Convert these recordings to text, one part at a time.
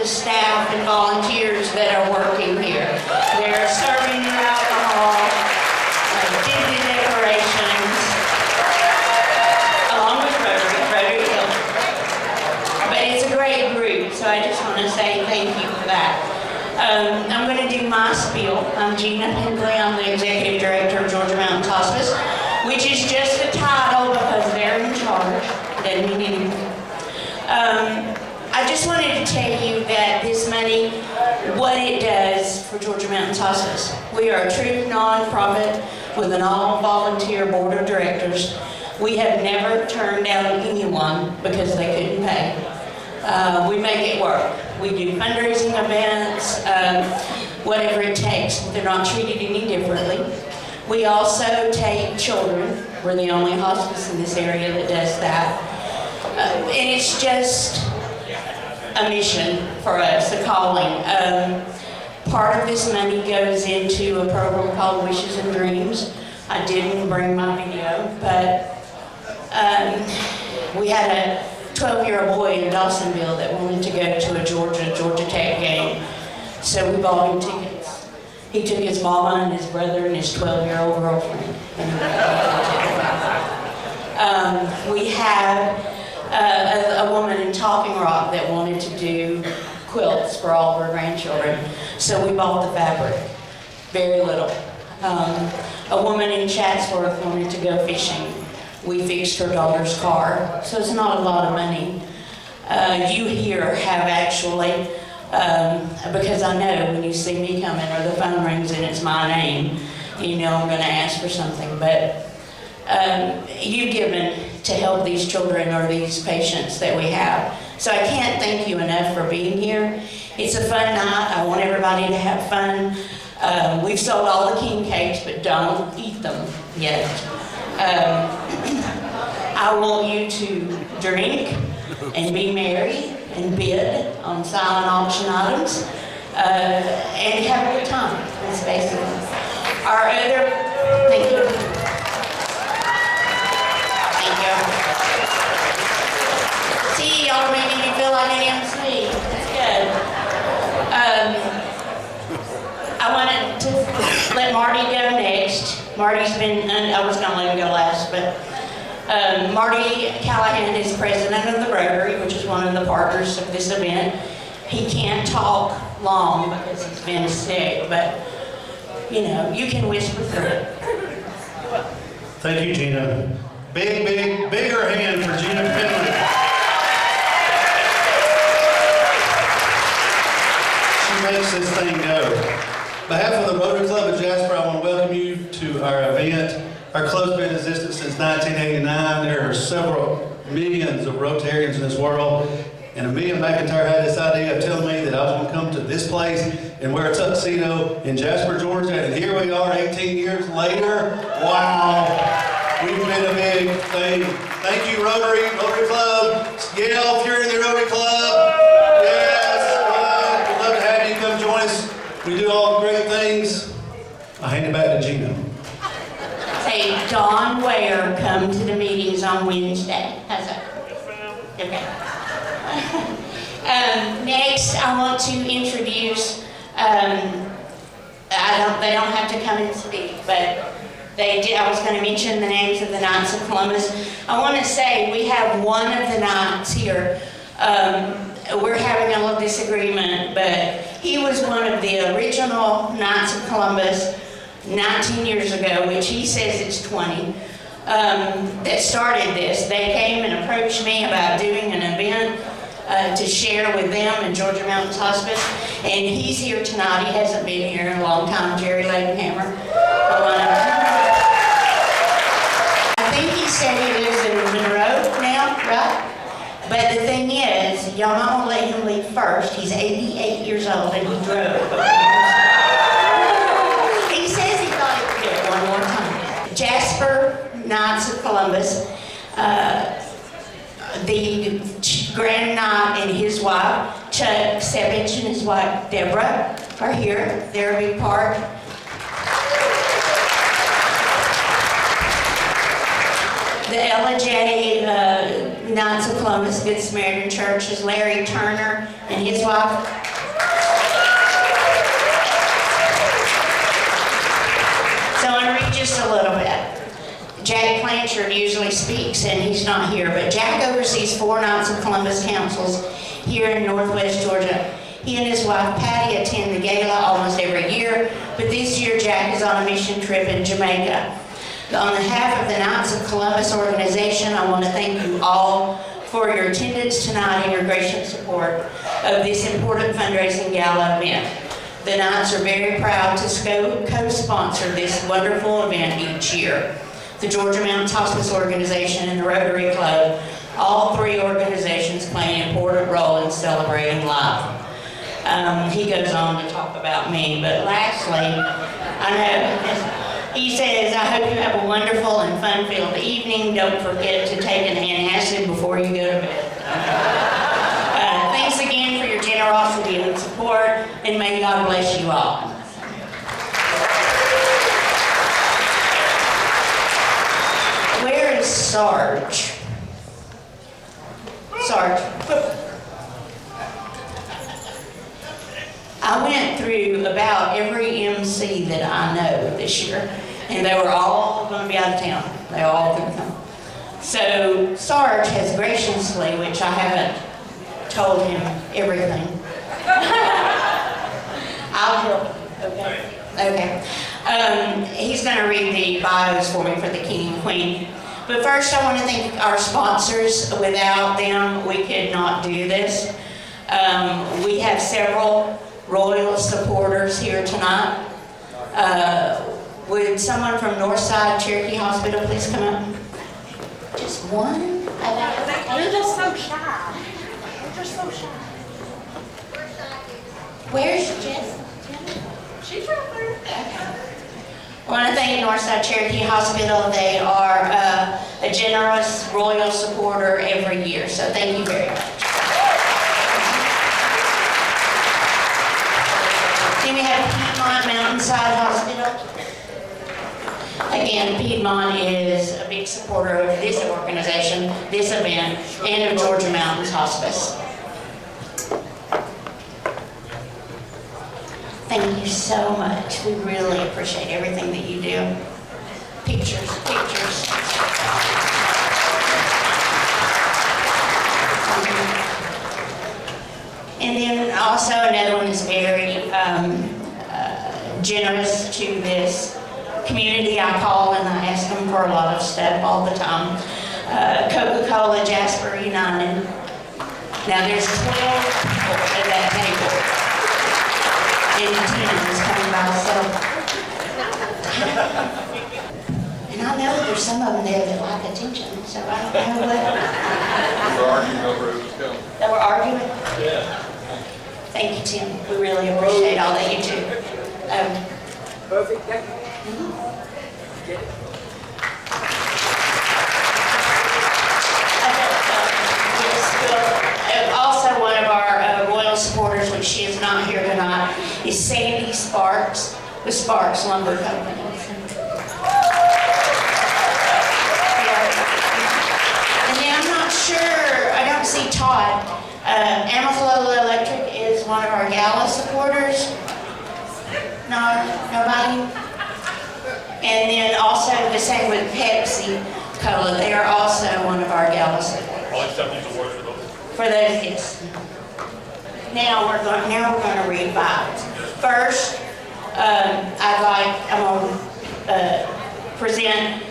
the staff and volunteers that are working here. They're serving you alcohol, dignity decorations, along with Rotary Hill. But it's a great group, so I just want to say thank you for that. I'm going to do my spiel. I'm Regina Payne. I'm the Executive Director of Georgia Mountains Hospice, which is just a title because they're in charge. Doesn't mean anything. I just wanted to tell you that this money, what it does for Georgia Mountains Hospice. We are a true non-profit with an all-volunteer board of directors. We have never turned down anyone because they couldn't pay. We make it work. We do fundraising events, whatever it takes. They're not treated any differently. We also take children. We're the only hospice in this area that does that. And it's just a mission for us, a calling. Part of this money goes into a program called Wishes and Dreams. I didn't bring my video, but we had a 12-year-old boy in Dawsonville that wanted to go to a Georgia Tech game, so we bought him tickets. He took his mama and his brother and his 12-year-old girlfriend. We had a woman in Talking Rock that wanted to do quilts for all of her grandchildren, so we bought the fabric, very little. A woman in Chatsworth wanted to go fishing. We fixed her daughter's car, so it's not a lot of money. You here have actually, because I know when you see me coming or the phone rings and it's my name, you know I'm going to ask for something, but you've given to help these children or these patients that we have. So I can't thank you enough for being here. It's a fun night. I want everybody to have fun. We've sold all the king cakes, but don't eat them yet. I want you to drink and be merry and bid on silent auction items and have a good time. That's basically our other. Thank you. Thank you. See, y'all making me feel like an MC. That's good. I wanted to let Mardi go next. Marty's been, I was going to let him go last, but Mardi Callahan is president of the Rotary, which is one of the partners of this event. He can't talk long because he's been sick, but you know, you can whisper through it. Thank you, Gina. Bigger hand for Gina Finley. She makes this thing go. On behalf of the Rotary Club of Jasper, I want to welcome you to our event. Our club's been in existence since 1989. There are several millions of Rotarians in this world. And Amelia McIntyre had this idea of telling me that I was going to come to this place and wear a tuxedo in Jasper, Georgia. And here we are 18 years later. Wow. We've been a big thing. Thank you, Rotary Club. Yale, if you're in the Rotary Club. Yes. We'd love to have you come join us. We do all the great things. I hand it back to Gina. Say, Dawn Ware come to the meetings on Wednesday. How's that? Okay. Next, I want to introduce, they don't have to come and speak, but they did. I was going to mention the names of the Knights of Columbus. I want to say we have one of the Knights here. We're having a little disagreement, but he was one of the original Knights of Columbus 19 years ago, which he says it's 20, that started this. They came and approached me about doing an event to share with them in Georgia Mountains Hospice, and he's here tonight. He hasn't been here in a long time, Jerry Ladenhammer. I think he said he lives in Monroe now, right? But the thing is, y'all not gonna let him leave first. He's 88 years old and he drove. He says he thought he could do it one more time. Jasper Knights of Columbus, the Grand Knight and his wife, Chuck Sevich, and his wife, Deborah, are here. They're a big part. The LJ Knights of Columbus Good Samaritan Church is Larry Turner and his wife. So I'm going to read just a little bit. Jack Blanchard usually speaks, and he's not here, but Jack oversees 4 Knights of Columbus councils here in Northwest Georgia. He and his wife Patty attend the gala almost every year, but this year Jack is on a mission trip in Jamaica. On behalf of the Knights of Columbus organization, I want to thank you all for your attendance tonight and your gracious support of this important fundraising gala event. The Knights are very proud to co-sponsor this wonderful event each year. The Georgia Mountains Hospice Organization and the Rotary Club, all 3 organizations play an important role in celebrating life. He goes on to talk about me, but lastly, he says, I hope you have a wonderful and fun-filled evening. Don't forget to take an antacid before you go to bed. Thanks again for your generosity and support, and may God bless you all. Where is Sarge? Sarge. I went through about every MC that I know this year, and they were all going to be out of town. They all couldn't come. So Sarge has graciously, which I haven't told him everything. I'll help. Okay. Okay. He's going to read the bios for me for the King and Queen. But first, I want to thank our sponsors. Without them, we could not do this. We have several royal supporters here tonight. Would someone from Northside Cherokee Hospital please come up? Just one? You're just so shy. You're just so shy. Where's Jess? She's right there. Okay. I want to thank Northside Cherokee Hospital. They are a generous royal supporter every year, so thank you very much. Then we have Piedmont Mountainside Hospital. Again, Piedmont is a big supporter of this organization, this event, and of Georgia Mountains Hospice. Thank you so much. We really appreciate everything that you do. Pictures, pictures. And then also another one is very generous to this community. I call and I ask them for a lot of stuff all the time. Coca-Cola Jasper United. Now there's 12 people at that table. And 10 is coming by itself. And I know there's some of them there that like attention, so I don't know what. We're arguing over who's coming. That we're arguing? Yeah. Thank you, Tim. We really appreciate all that you do. Perfect. Thank you. Also, one of our royal supporters, when she is not here tonight, is Sandy Sparks with Sparks Lumber Company. And then I'm not sure, I don't see Todd. Amaflow Electric is one of our gala supporters. No, nobody? And then also the same with Pepsi Cola. They are also one of our gala supporters. I'll accept these awards for those. For those, yes. Now we're going to read bios. First, I'm going to present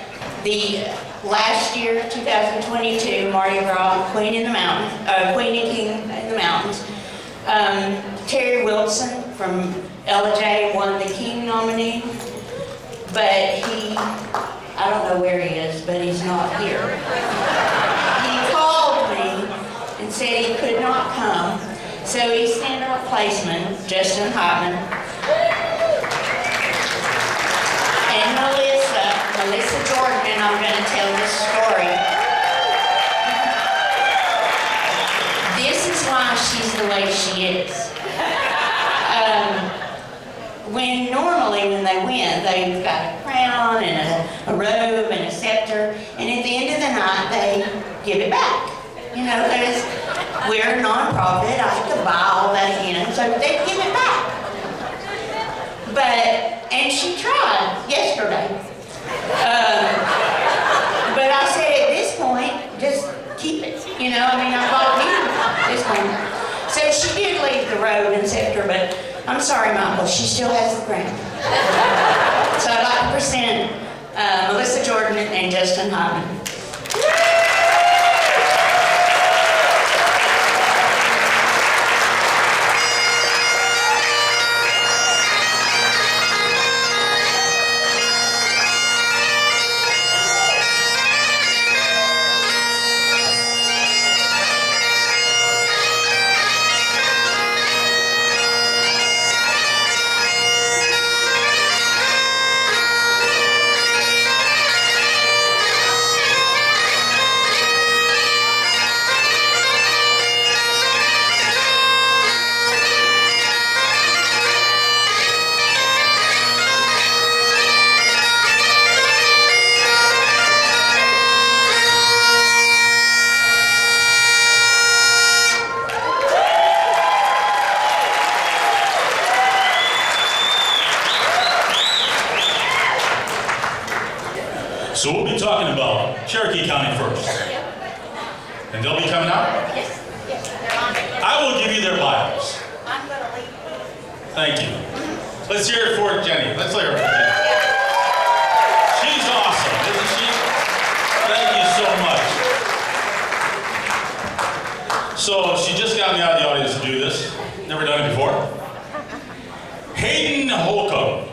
the last year, 2022 Mardi Gras Queen in the Mountains, Queen and King in the Mountains. Terry Wilson from LJ won the King nominee, but I don't know where he is, but he's not here. He called me and said he could not come, so he sent a replacement, Justin Hyman, and Melissa Jordan, and I'm going to tell this story. This is why she's the way she is. When they win, they've got a crown and a robe and a scepter, and at the end of the night, they give it back. you know, because we're a nonprofit. I have to buy all that again, so they give it back. And she tried yesterday. But I said at this point, just keep it. You know, I mean, I bought you this one. So she did leave the road and scepter, but I'm sorry, Michael, she still has the crown. So I'd like to present Melissa Jordan and Justin Hyman. So we'll be talking about Cherokee County first. And they'll be coming out? Yes, they're on it. I will give you their bios. I'm going to leave. Thank you. Let's hear it for Jenny. Let's hear it for Jenny. She's awesome, isn't she? Thank you so much. So she just got me out of the audience to do this. Never done it before. Hayden Holcomb.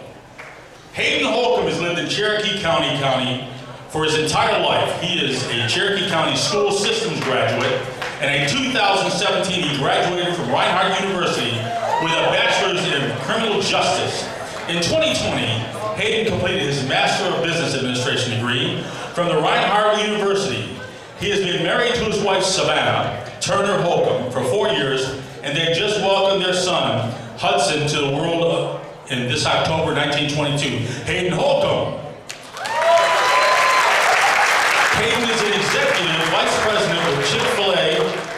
Hayden Holcomb has lived in Cherokee County for his entire life. He is a Cherokee County School Systems graduate, and in 2017 he graduated from Reinhardt University with a bachelor's in criminal justice. In 2020, Hayden completed his Master of Business Administration degree from the Reinhardt University. He has been married to his wife Savannah Turner Holcomb for 4 years, and they just welcomed their son Hudson to the world in this October 1922. Hayden Holcomb. Hayden is an executive vice president with Chick-fil-A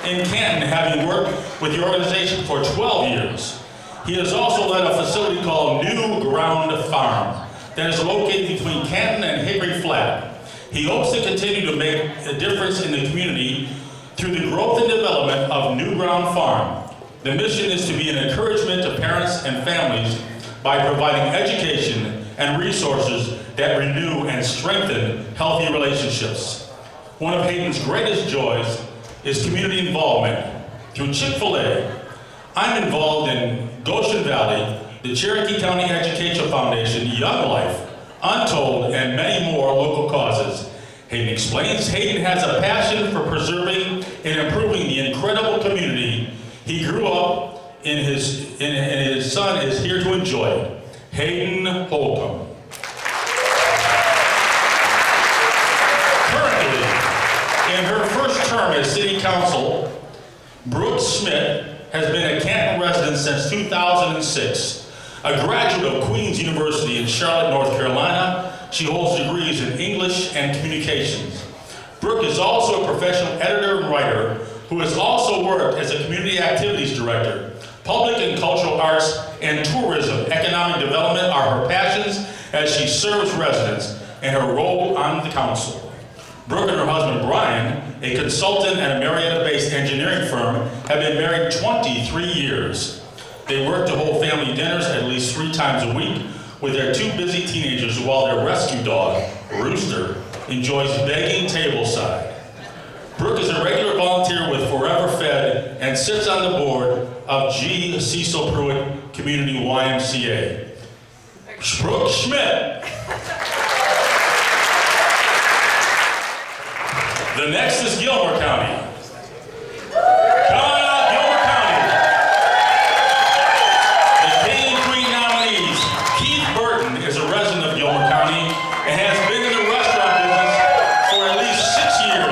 in Canton, having worked with the organization for 12 years. He has also led a facility called New Ground Farm that is located between Canton and Hickory Flat. He hopes to continue to make a difference in the community through the growth and development of New Ground Farm. The mission is to be an encouragement to parents and families by providing education and resources that renew and strengthen healthy relationships. One of Hayden's greatest joys is community involvement. Through Chick-fil-A, I'm involved in Goshen Valley, the Cherokee County Educational Foundation, Young Life, Untold, and many more local causes. Hayden explains Hayden has a passion for preserving and improving the incredible community he grew up in, his son is here to enjoy it. Hayden Holcomb. Currently, in her first term as City Council, Brooke Schmidt has been a Canton resident since 2006. A graduate of Queen's University in Charlotte, North Carolina, she holds degrees in English and Communications. Brooke is also a professional editor and writer who has also worked as a community activities director. Public and cultural arts and tourism, economic development are her passions as she serves residents and her role on the council. Brooke and her husband Brian, a consultant at a Marietta-based engineering firm, have been married 23 years. They work to hold family dinners at least 3 times a week with their 2 busy teenagers while their rescue dog, Rooster, enjoys begging tableside. Brooke is a regular volunteer with Forever Fed and sits on the board of G. Cecil Pruitt Community YMCA. Brooke Schmidt. The next is Gilmer County. Coming out, Gilmer County. The King and Queen nominees. Keith Burton is a resident of Gilmer County and has been in the restaurant business for at least 6 years.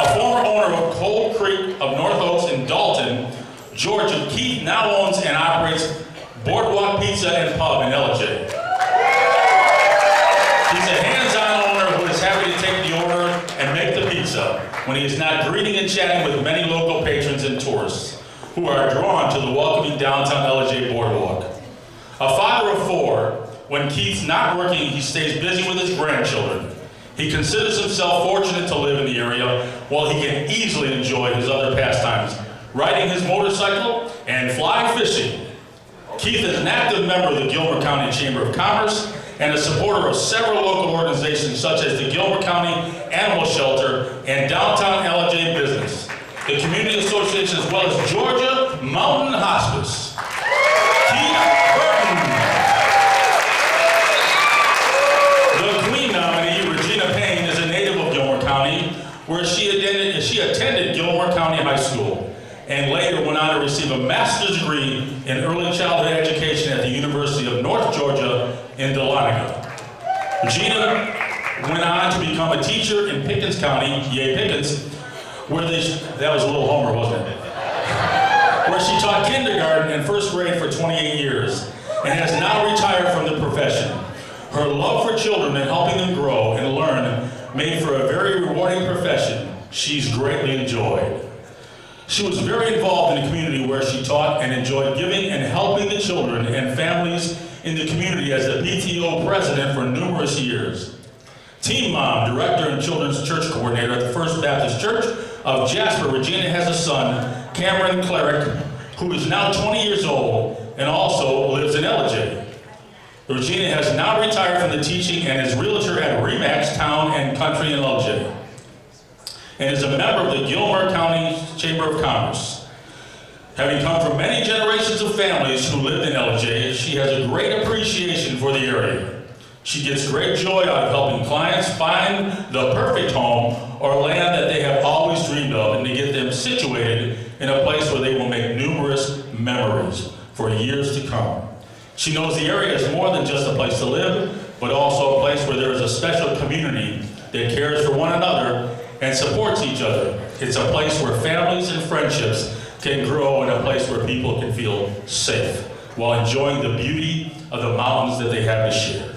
A former owner of Cold Creek of North Oaks in Dalton, Georgia, Keith now owns and operates Boardwalk Pizza and Pub in LJ. He's a hands-on owner who is happy to take the order and make the pizza. pizza when he is not greeting and chatting with many local patrons and tourists who are drawn to the welcoming downtown LJ boardwalk. A father of 4, when Keith's not working, he stays busy with his grandchildren. He considers himself fortunate to live in the area while he can easily enjoy his other pastimes, riding his motorcycle and fly fishing. Keith is an active member of the Gilmer County Chamber of Commerce and a supporter of several local organizations such as the Gilmer County Animal Shelter and Downtown LJ Business, the Community Association, as well as Georgia Mountain Hospice. Keith Burton. The Queen nominee, Regina Payne, is a native of Gilmer County, where she attended Gilmer County High School and later went on to receive a master's degree in early childhood education at the University of North Georgia in Dahlonega. Regina went on to become a teacher in Pickens County, yay Pickens, where that was a little homer, wasn't it? Where she taught kindergarten and first grade for 28 years and has now retired from the profession. Her love for children and helping them grow and learn made for a very rewarding profession she's greatly enjoyed. She was very involved in the community where she taught and enjoyed giving and helping the children and families in the community as the PTO president for numerous years. Team Mom, director and children's church coordinator at the First Baptist Church of Jasper, Regina has a son, Cameron Cleric, who is now 20 years old and also lives in LJ. Regina has now retired from the teaching and is realtor at Remax Town and Country in LJ, and is a member of the Gilmer County Chamber of Commerce. Having come from many generations of families who lived in LJ, she has a great appreciation for the area. She gets great joy out of helping clients find the perfect home or land that they have always dreamed of and to get them situated in a place where they will make numerous memories for years to come. She knows the area is more than just a place to live, but also a place where there is a special community that cares for one another and supports each other. It's a place where families and friendships can grow, and a place where people can feel safe while enjoying the beauty of the mountains that they have to share.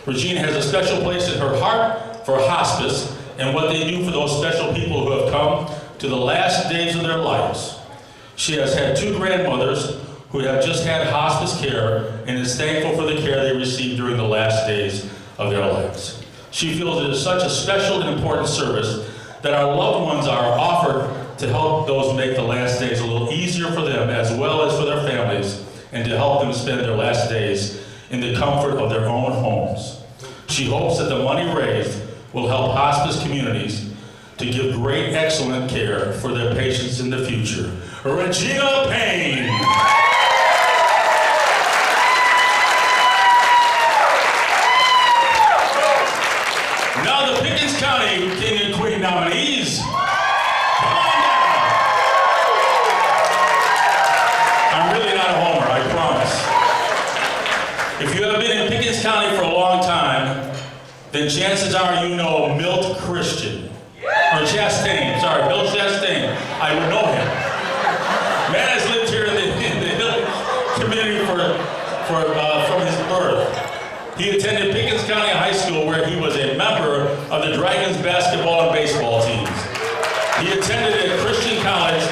Regina has a special place in her heart for hospice and what they do for those special people who have come to the last days of their lives. She has had 2 grandmothers who have just had hospice care and is thankful for the care they received during the last days of their lives. She feels it is such a special and important service that our loved ones are offered to help those make the last days a little easier for them as well as for their families, and to help them spend their last days in the comfort of their own homes. She hopes that the money raised will help hospice communities to give great, excellent care for their patients in the future. Regina Payne. Now the Pickens County King and Queen nominees. Come on down. I'm really not a homer, I promise. If you have been in Pickens County for a long time, then chances are you know Milt Christian. Or Chastain, sorry, Milt Chastain. I would know him. Man has lived here in the Hill community from his birth. He attended Pickens County High School, where he was a member of the Dragons basketball and baseball teams. He attended a Christian college,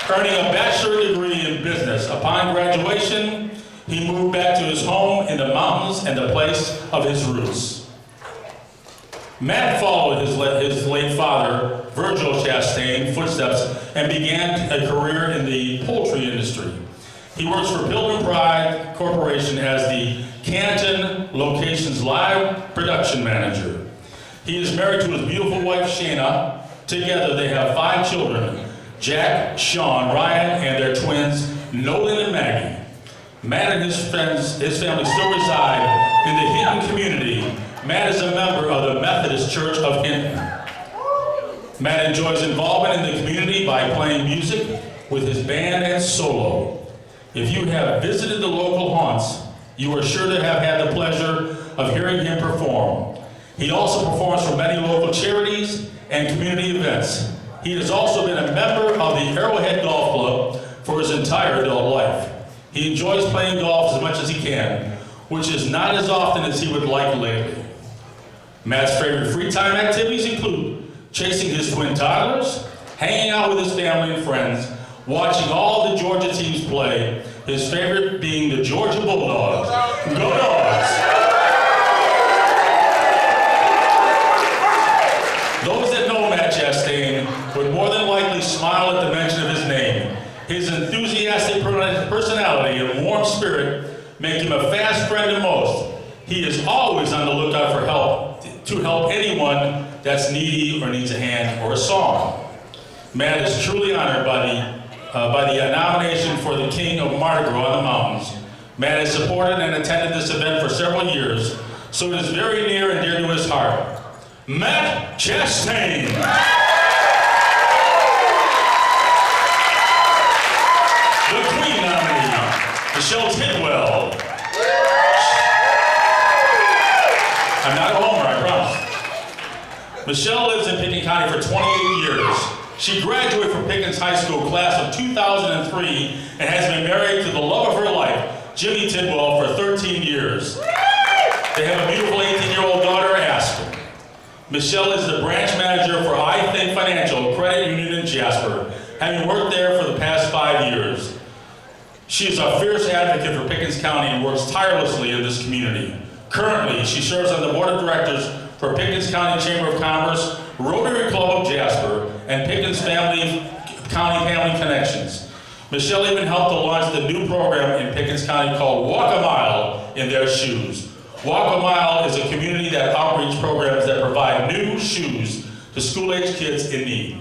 earning a bachelor's degree in business. Upon graduation, he moved back to his home in the mountains and the place of his roots. Matt followed his late father, Virgil Chastain, footsteps and began a career in the poultry industry. He works for Pilgrim Pride Corporation as the Canton Locations Live Production Manager. He is married to his beautiful wife, Shayna. Together they have 5 children, Jack, Sean, Ryan, and their twins, Nolan and Maggie. Matt and his family still reside in the Hinton community. Matt is a member of the Methodist Church of Hinton. Matt enjoys involvement in the community by playing music with his band and solo. If you have visited the local haunts, you are sure to have had the pleasure of hearing him perform. He also performs for many local charities and community events. He has also been a member of the Arrowhead Golf Club for his entire adult life. He enjoys playing golf as much as he can, which is not as often as he would like lately. Matt's favorite free time activities include chasing his twin toddlers, hanging out with his family and friends, watching all the Georgia teams play, his favorite being the Georgia Bulldogs. Go Dogs! Those that know Matt Chastain would more than likely smile at the mention of his name. His enthusiastic personality and warm spirit make him a fast friend to most. He is always on the lookout for help, to help anyone that's needy or needs a hand or a song. Matt is truly honored by the nomination for the King of Mardi Gras on the Mountains. Matt has supported and attended this event for several years, so it is very near and dear to his heart. Matt Chastain. The Queen nominee, Michelle Tidwell. I'm not a homer, I promise. Michelle lives in Pickens County for 28 years. She graduated from Pickens High School class of 2003 and has been married to the love of her life, Jimmy Tidwell, for 13 years. They have a beautiful 18-year-old daughter, Aspen. Michelle is the branch manager for I Think Financial Credit Union in Jasper, having worked there for the past 5 years. She is a fierce advocate for Pickens County and works tirelessly in this community. Currently, she serves on the board of directors for Pickens County Chamber of Commerce, Rotary Club of Jasper, and Pickens County Family Connections. Michelle even helped to launch the new program in Pickens County called Walk a Mile in Their Shoes. Walk a Mile is a community that outreach programs that provide new shoes to school-age kids in need.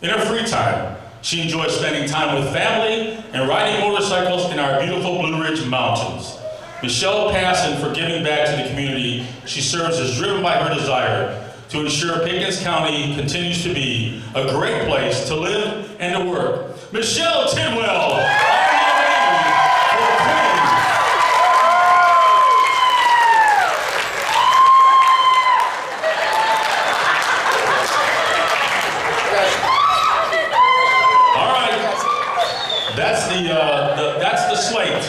In her free time, she enjoys spending time with family and riding motorcycles in our beautiful Blue Ridge Mountains. Michelle's passion for giving back to the community she serves is driven by her desire to ensure Pickens County continues to be a great place to live and to work. Michelle Tidwell, our nominee for Queen. All right, that's the slate.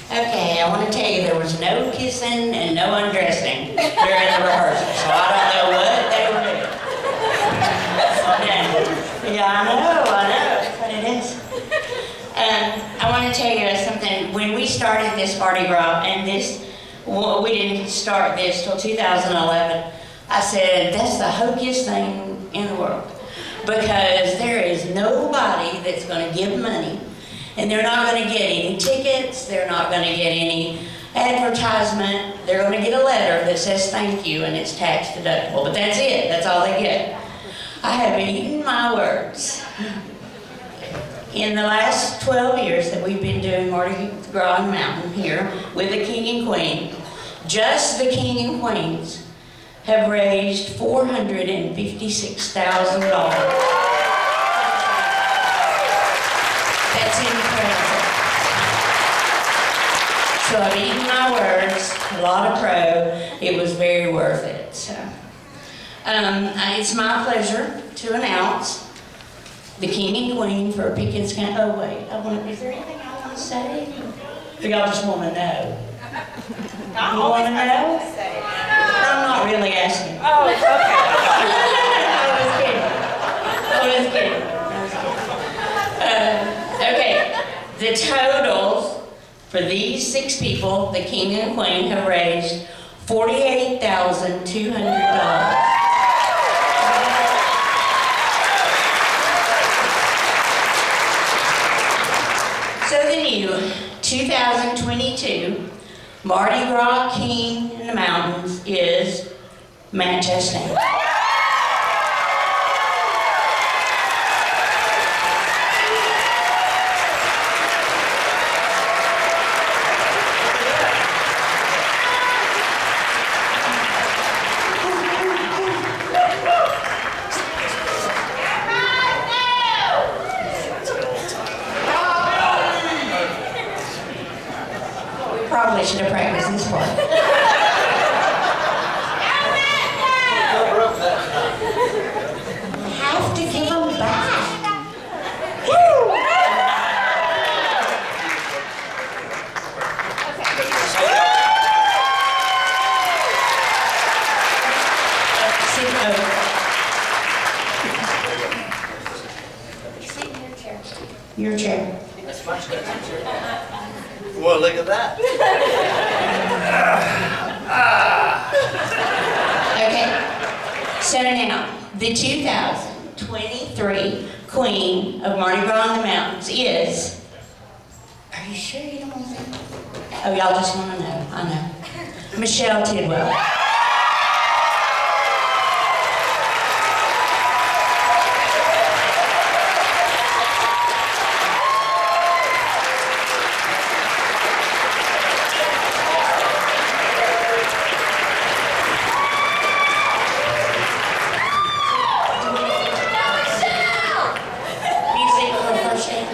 Okay, I want to tell you there was no kissing and no undressing during the rehearsal, so I don't know what they were doing. Yeah, I know, that's what it is. I want to tell you something. When we started this Mardi Gras, and we didn't start this till 2011, I said, that's the hokiest thing in the world, because there is nobody that's going to give money. And they're not going to get any tickets, they're not going to get any advertisement, they're going to get a letter that says thank you and it's tax deductible, but that's it, that's all they get. I have eaten my words. In the last 12 years that we've been doing Mardi Gras Mountain here with the King and Queen, just the King and Queens have raised $456,000. That's incredible. So I've eaten my words, a lot of crow. It was very worth it. So, it's my pleasure to announce the King and Queen for Pickens County. Oh wait, is there anything I want to say? Or y'all just want to know? You want to know? I'm not really asking. Oh, okay. I was kidding. Okay, the totals for these 6 people, the King and Queen, have raised $48,200. So the new 2022 Mardi Gras King in the Mountains is Matt Chastain. Probably should have practiced this part. Have to give them back. Woo! Well, look at that. Okay, so now, the 2023 Queen of Mardi Gras on the Mountains is, are you sure you don't want to say? Oh, y'all just want to know, I know. Michelle Tidwell. Music for first aid.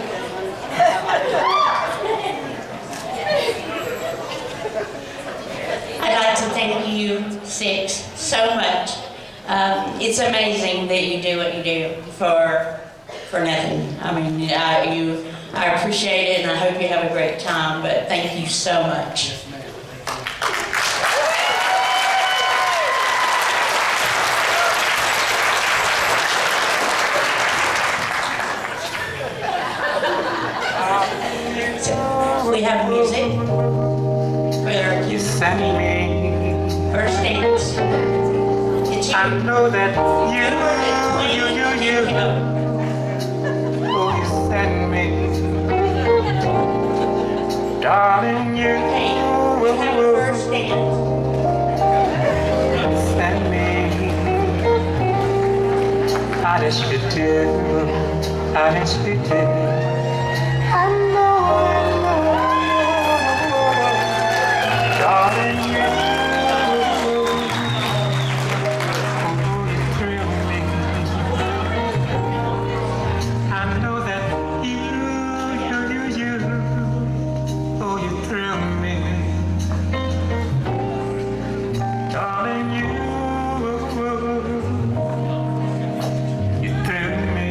I'd like to thank you six so much. It's amazing that you do what you do for nothing. I mean, I appreciate it, and I hope you have a great time. But thank you so much. So, we have music for their first dance. It's you. I know that you send me, darling, you Hey, we have a first dance. send me. Honest you do, honest you do. I know, darling, you thrill me. I know that you, oh, you thrill me. Darling, you thrill me.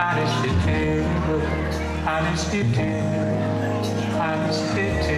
Honest you do, honest you do, honest you do.